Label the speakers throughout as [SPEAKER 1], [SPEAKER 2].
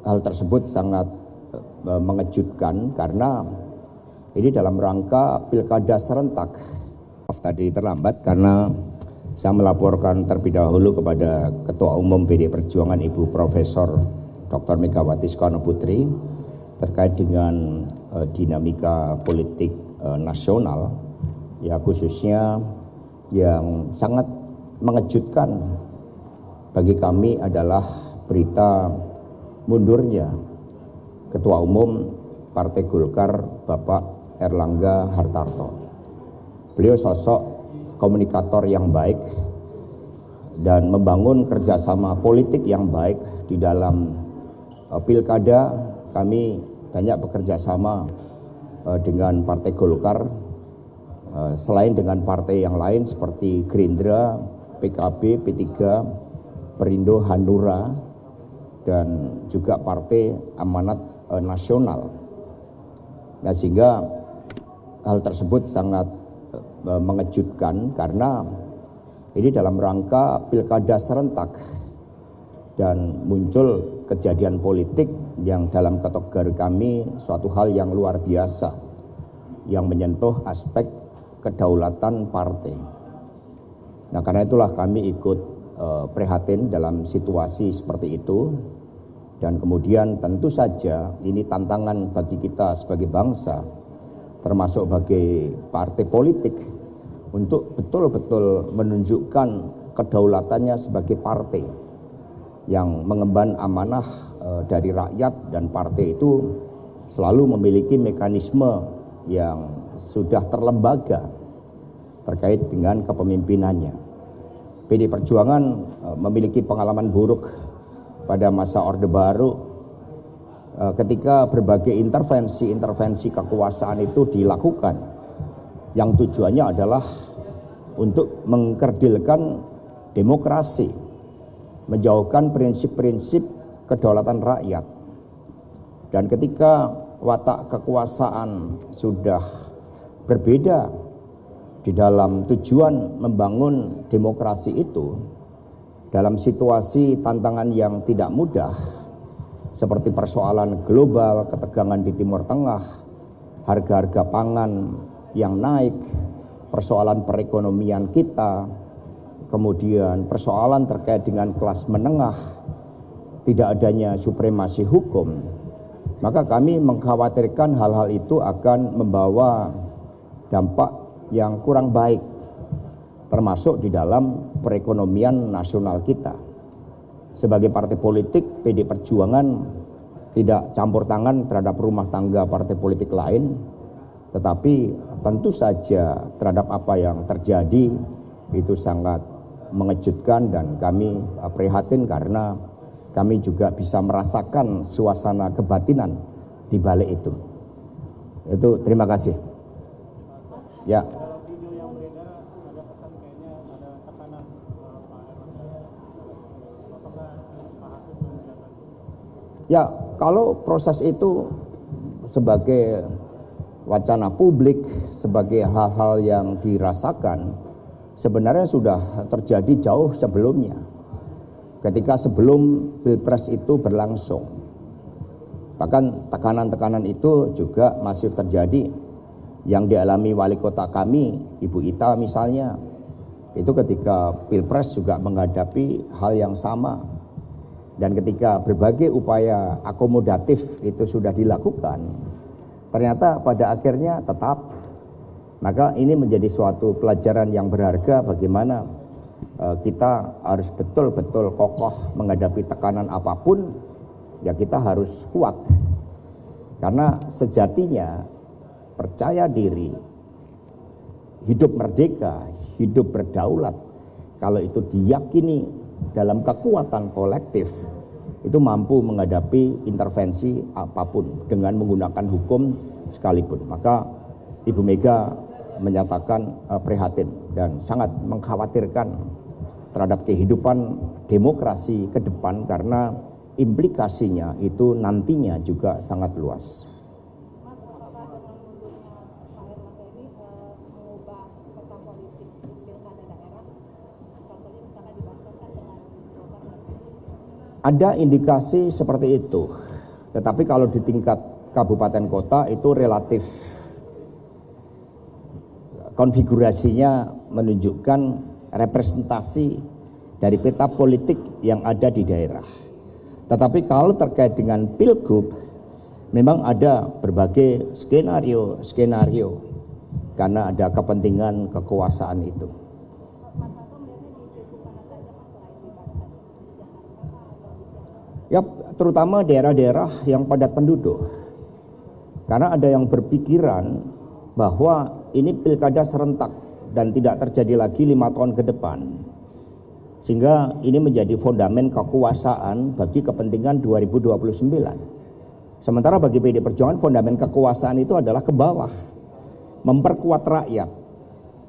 [SPEAKER 1] hal tersebut sangat mengejutkan karena ini dalam rangka pilkada serentak. Tadi terlambat karena saya melaporkan terlebih dahulu kepada Ketua Umum PDI Perjuangan Ibu Profesor Dr. Megawati Soekarno Putri terkait dengan dinamika politik nasional, ya khususnya yang sangat mengejutkan bagi kami adalah berita mundurnya Ketua Umum Partai Golkar Bapak Erlangga Hartarto. Beliau sosok komunikator yang baik dan membangun kerjasama politik yang baik di dalam pilkada. Kami banyak bekerja sama dengan Partai Golkar, selain dengan partai yang lain seperti Gerindra, PKB, P3, Perindo, Hanura, dan juga Partai Amanat Nasional. Nah, sehingga hal tersebut sangat mengejutkan karena ini dalam rangka pilkada serentak dan muncul kejadian politik yang dalam kategori kami suatu hal yang luar biasa yang menyentuh aspek kedaulatan partai. Nah, karena itulah kami ikut prihatin dalam situasi seperti itu, dan kemudian tentu saja ini tantangan bagi kita sebagai bangsa termasuk bagi partai politik untuk betul-betul menunjukkan kedaulatannya sebagai partai yang mengemban amanah dari rakyat, dan partai itu selalu memiliki mekanisme yang sudah terlembaga terkait dengan kepemimpinannya. PDI Perjuangan memiliki pengalaman buruk pada masa Orde Baru ketika berbagai intervensi kekuasaan itu dilakukan yang tujuannya adalah untuk mengkerdilkan demokrasi, menjauhkan prinsip-prinsip kedaulatan rakyat. Dan ketika watak kekuasaan sudah berbeda di dalam tujuan membangun demokrasi itu, dalam situasi tantangan yang tidak mudah seperti persoalan global, ketegangan di Timur Tengah, harga-harga pangan yang naik, persoalan perekonomian kita, kemudian persoalan terkait dengan kelas menengah, tidak adanya supremasi hukum, maka kami mengkhawatirkan hal-hal itu akan membawa dampak yang kurang baik, termasuk di dalam perekonomian nasional kita. Sebagai partai politik, PDI Perjuangan tidak campur tangan terhadap rumah tangga partai politik lain, tetapi tentu saja terhadap apa yang terjadi itu sangat mengejutkan, dan kami prihatin karena kami juga bisa merasakan suasana kebatinan di balik itu. Itu terima kasih. Ya. Ya, kalau proses itu sebagai wacana publik, sebagai hal-hal yang dirasakan, sebenarnya sudah terjadi jauh sebelumnya. Ketika sebelum Pilpres itu berlangsung. Bahkan tekanan-tekanan itu juga masih terjadi yang dialami wali kota kami, Ibu Ita misalnya. Itu ketika Pilpres juga menghadapi hal yang sama. Dan ketika berbagai upaya akomodatif itu sudah dilakukan, ternyata pada akhirnya tetap. Maka ini menjadi suatu pelajaran yang berharga bagaimana kita harus betul-betul kokoh menghadapi tekanan apapun, ya kita harus kuat. Karena sejatinya percaya diri, hidup merdeka, hidup berdaulat, kalau itu diyakini dalam kekuatan kolektif, itu mampu menghadapi intervensi apapun dengan menggunakan hukum sekalipun. Maka Ibu Mega menyatakan prihatin dan sangat mengkhawatirkan terhadap kehidupan demokrasi ke depan karena implikasinya itu nantinya juga sangat luas. Ada indikasi seperti itu, Tetapi kalau di tingkat kabupaten kota itu relatif konfigurasinya menunjukkan representasi dari peta politik yang ada di daerah. Tetapi kalau terkait dengan pilgub, memang ada berbagai skenario karena ada kepentingan kekuasaan itu. Ya, terutama daerah-daerah yang padat penduduk. Karena ada yang berpikiran bahwa ini pilkada serentak dan tidak terjadi lagi 5 tahun ke depan. Sehingga ini menjadi fondamen kekuasaan bagi kepentingan 2029. Sementara bagi PD Perjuangan fondamen kekuasaan itu adalah ke bawah. Memperkuat rakyat,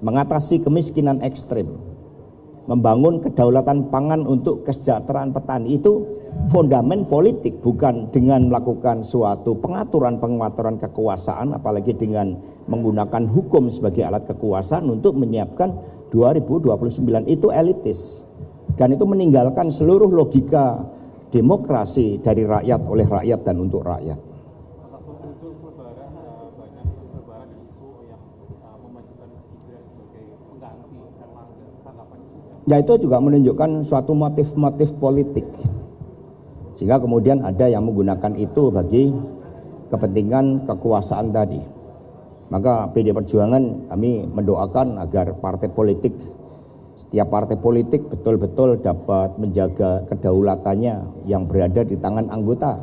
[SPEAKER 1] mengatasi kemiskinan ekstrim, membangun kedaulatan pangan untuk kesejahteraan petani. Itu fondamen politik, bukan dengan melakukan suatu pengaturan kekuasaan, apalagi dengan menggunakan hukum sebagai alat kekuasaan untuk menyiapkan 2029. Itu elitis dan itu meninggalkan seluruh logika demokrasi dari rakyat, oleh rakyat dan untuk rakyat. Ya, itu juga menunjukkan suatu motif-motif politik. Sehingga kemudian ada yang menggunakan itu bagi kepentingan kekuasaan tadi. Maka PD Perjuangan kami mendoakan agar setiap partai politik betul-betul dapat menjaga kedaulatannya yang berada di tangan anggota.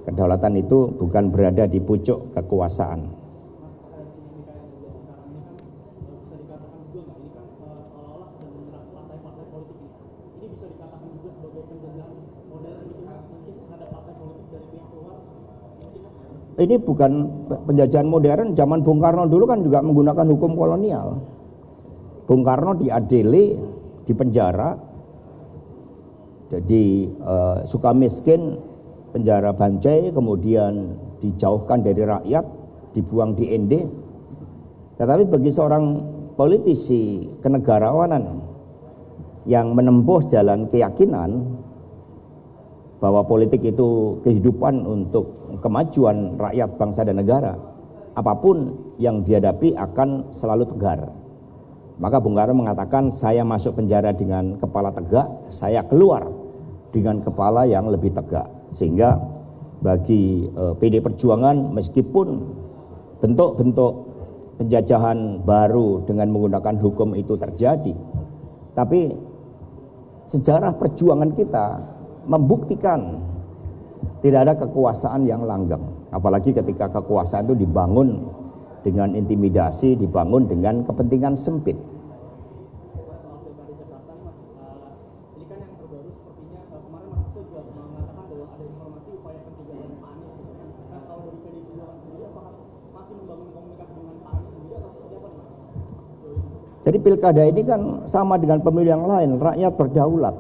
[SPEAKER 1] Kedaulatan itu bukan berada di pucuk kekuasaan. Ini bukan penjajahan modern. Zaman Bung Karno dulu kan juga menggunakan hukum kolonial. Bung Karno diadili, dipenjara, jadi Sukamiskin, penjara Bancai, kemudian dijauhkan dari rakyat, dibuang di Ende. Tetapi bagi seorang politisi kenegarawanan yang menempuh jalan keyakinan bahwa politik itu kehidupan untuk kemajuan rakyat, bangsa dan negara, apapun yang dihadapi akan selalu tegar. Maka Bung Karno mengatakan, saya masuk penjara dengan kepala tegak, saya keluar dengan kepala yang lebih tegak. Sehingga bagi PD Perjuangan, meskipun bentuk-bentuk penjajahan baru dengan menggunakan hukum itu terjadi, tapi sejarah perjuangan kita membuktikan tidak ada kekuasaan yang langgeng. Apalagi ketika kekuasaan itu dibangun dengan intimidasi, dibangun dengan kepentingan sempit. Jadi pilkada ini kan sama dengan pemilu yang lain, rakyat berdaulat.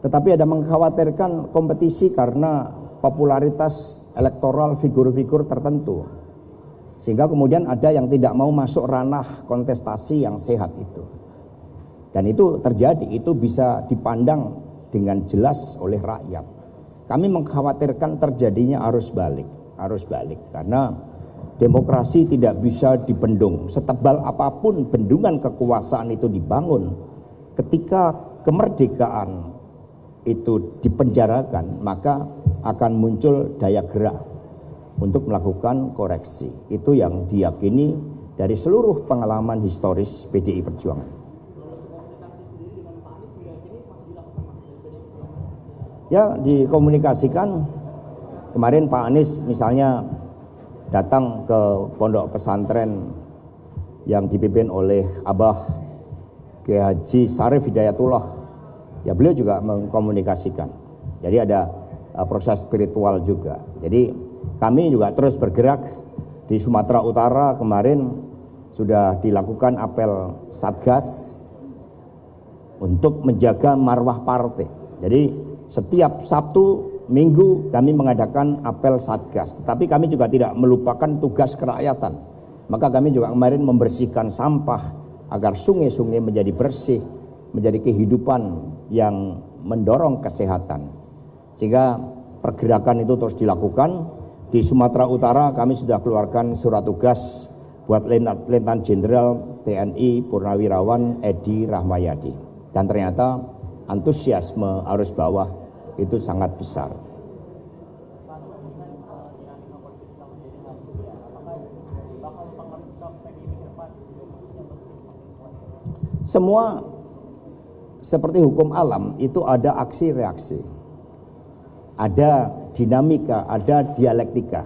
[SPEAKER 1] Tetapi ada mengkhawatirkan kompetisi karena popularitas elektoral figur-figur tertentu. Sehingga kemudian ada yang tidak mau masuk ranah kontestasi yang sehat itu. Dan itu terjadi, itu bisa dipandang dengan jelas oleh rakyat. Kami mengkhawatirkan terjadinya arus balik. Karena demokrasi tidak bisa dibendung. Setebal apapun bendungan kekuasaan itu dibangun, ketika kemerdekaan itu dipenjarakan, maka akan muncul daya gerak untuk melakukan koreksi. Itu yang diyakini dari seluruh pengalaman historis PDI Perjuangan. Ya, dikomunikasikan. Kemarin Pak Anies misalnya datang ke pondok pesantren yang dipimpin oleh Abah Kiai Haji Sarif Hidayatullah. Ya, beliau juga mengkomunikasikan. Jadi ada proses spiritual juga. Jadi kami juga terus bergerak di Sumatera Utara. Kemarin sudah dilakukan apel Satgas untuk menjaga marwah partai. Jadi setiap Sabtu, Minggu kami mengadakan apel Satgas. Tapi kami juga tidak melupakan tugas kerakyatan. Maka kami juga kemarin membersihkan sampah agar sungai-sungai menjadi bersih, menjadi kehidupan yang mendorong kesehatan. Sehingga pergerakan itu terus dilakukan. Di Sumatera Utara kami sudah keluarkan surat tugas buat Letnan Jenderal TNI Purnawirawan Edi Rahmayadi. Dan ternyata antusiasme arus bawah itu sangat besar. Semua seperti hukum alam itu ada aksi reaksi, ada dinamika, ada dialektika.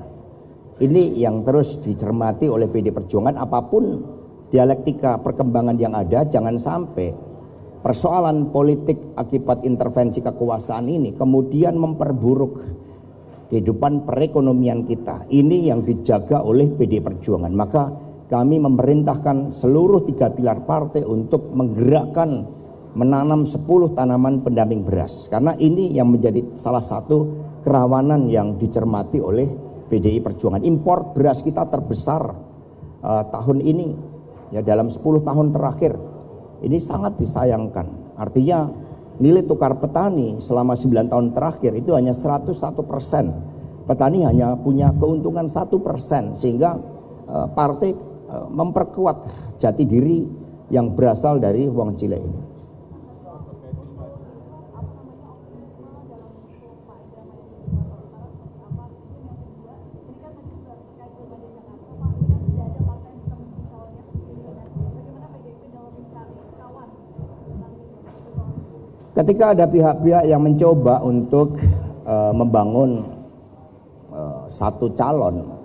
[SPEAKER 1] Ini yang terus dicermati oleh PD Perjuangan. Apapun dialektika perkembangan yang ada, jangan sampai persoalan politik akibat intervensi kekuasaan ini kemudian memperburuk kehidupan perekonomian kita. Ini yang dijaga oleh PD Perjuangan. Maka kami memerintahkan seluruh 3 pilar partai untuk menggerakkan menanam 10 tanaman pendamping beras. Karena ini yang menjadi salah satu kerawanan yang dicermati oleh PDI Perjuangan. Impor beras kita terbesar tahun ini, ya dalam 10 tahun terakhir. Ini sangat disayangkan. Artinya nilai tukar petani selama 9 tahun terakhir itu hanya 101%. Petani hanya punya keuntungan 1%, sehingga partai memperkuat jati diri yang berasal dari wong cilik ini. Ketika ada pihak-pihak yang mencoba untuk membangun satu calon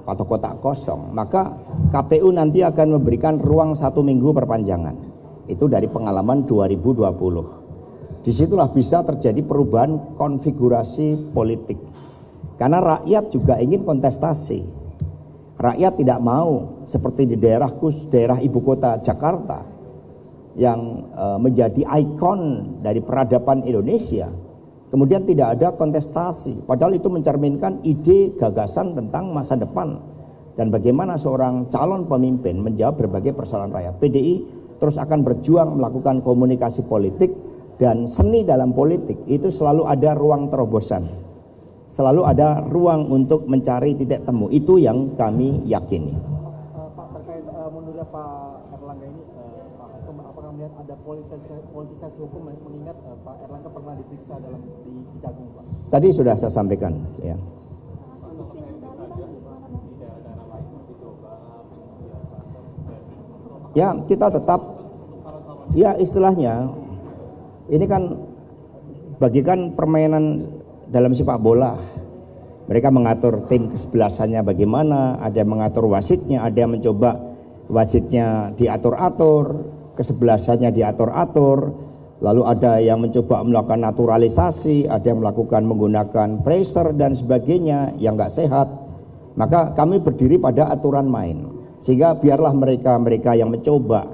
[SPEAKER 1] atau kotak kosong, maka KPU nanti akan memberikan ruang 1 minggu perpanjangan. Itu dari pengalaman 2020. Disitulah bisa terjadi perubahan konfigurasi politik. Karena rakyat juga ingin kontestasi. Rakyat tidak mau seperti di daerah ibu kota Jakarta yang menjadi ikon dari peradaban Indonesia, kemudian tidak ada kontestasi, padahal itu mencerminkan ide gagasan tentang masa depan dan bagaimana seorang calon pemimpin menjawab berbagai persoalan rakyat. PDI terus akan berjuang melakukan komunikasi politik, dan seni dalam politik itu selalu ada ruang terobosan, selalu ada ruang untuk mencari titik temu. Itu yang kami yakini.
[SPEAKER 2] Pak, terkait mundurnya Pak Erlangga ini, Pak Hasto, apakah melihat ada politisasi hukum, mengingat Pak Erlangga pernah diperiksa di Kejagung, Pak?
[SPEAKER 1] Tadi sudah saya sampaikan, ya. Ya, kita tetap, ya istilahnya, ini kan bagikan permainan dalam sepak bola. Mereka mengatur tim kesebelasannya bagaimana, ada yang mengatur wasitnya, ada yang mencoba wasitnya diatur-atur, kesebelasannya diatur-atur, lalu ada yang mencoba melakukan naturalisasi, ada yang melakukan menggunakan pressure dan sebagainya yang nggak sehat. Maka kami berdiri pada aturan main, sehingga biarlah mereka yang mencoba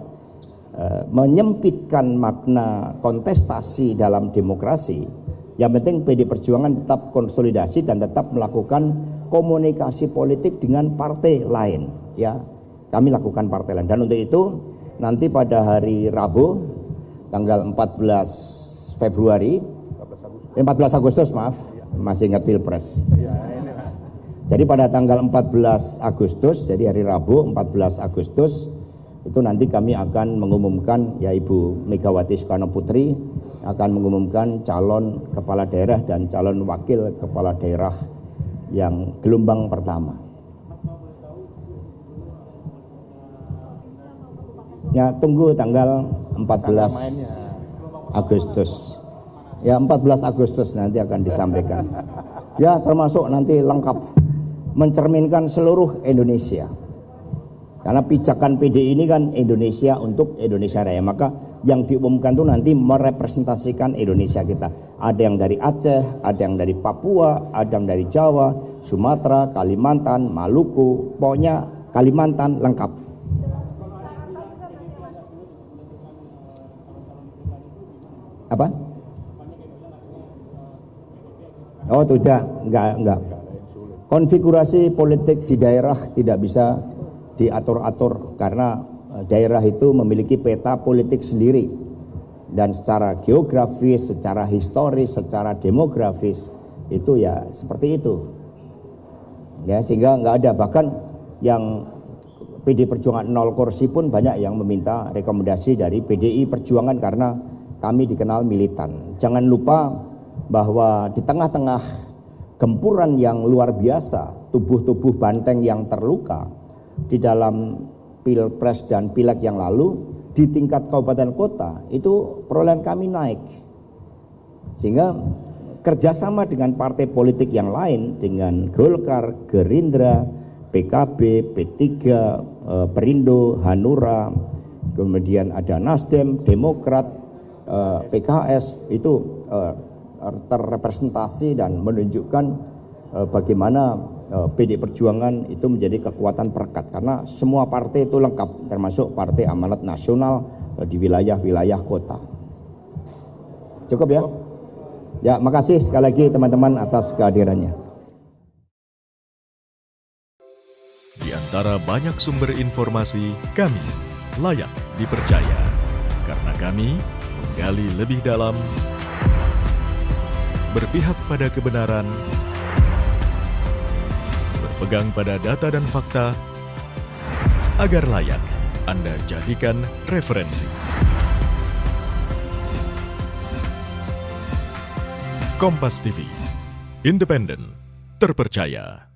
[SPEAKER 1] menyempitkan makna kontestasi dalam demokrasi. Yang penting PD Perjuangan tetap konsolidasi dan tetap melakukan komunikasi politik dengan partai lain, ya. Kami lakukan partai lain, dan untuk itu nanti pada hari Rabu tanggal 14 Agustus, maaf, masih ingat Pilpres. Jadi pada tanggal 14 Agustus, jadi hari Rabu 14 Agustus itu nanti kami akan mengumumkan, ya, Ibu Megawati Soekarno Putri akan mengumumkan calon kepala daerah dan calon wakil kepala daerah yang gelombang pertama. Ya, tunggu tanggal 14 Agustus. Ya, 14 Agustus nanti akan disampaikan. Ya, termasuk nanti lengkap mencerminkan seluruh Indonesia. Karena pijakan PDI ini kan Indonesia untuk Indonesia Raya, maka yang diumumkan itu nanti merepresentasikan Indonesia kita. Ada yang dari Aceh, ada yang dari Papua, ada yang dari Jawa, Sumatera, Kalimantan, Maluku, pokoknya Kalimantan lengkap. Apa? Oh, tidak, enggak. Konfigurasi politik di daerah tidak bisa diatur-atur karena daerah itu memiliki peta politik sendiri, dan secara geografis, secara historis, secara demografis itu ya seperti itu. Ya, sehingga nggak ada, bahkan yang PD Perjuangan 0 kursi pun banyak yang meminta rekomendasi dari PDI Perjuangan karena kami dikenal militan. Jangan lupa bahwa di tengah-tengah gempuran yang luar biasa, tubuh-tubuh banteng yang terluka di dalam Pilpres dan Pileg yang lalu, di tingkat kabupaten kota itu perolehan kami naik. Sehingga kerjasama dengan partai politik yang lain, dengan Golkar, Gerindra, PKB, P3, Perindo, Hanura, kemudian ada Nasdem, Demokrat, PKS, itu terrepresentasi dan menunjukkan bagaimana PD Perjuangan itu menjadi kekuatan perekat, karena semua partai itu lengkap, termasuk Partai Amanat Nasional di wilayah-wilayah kota. Cukup ya? Ya, makasih sekali lagi teman-teman atas kehadirannya.
[SPEAKER 3] Di antara banyak sumber informasi, kami layak dipercaya. Karena kami menggali lebih dalam, berpihak pada kebenaran, berpegang pada data dan fakta, agar layak Anda jadikan referensi. Kompas TV, independen, terpercaya.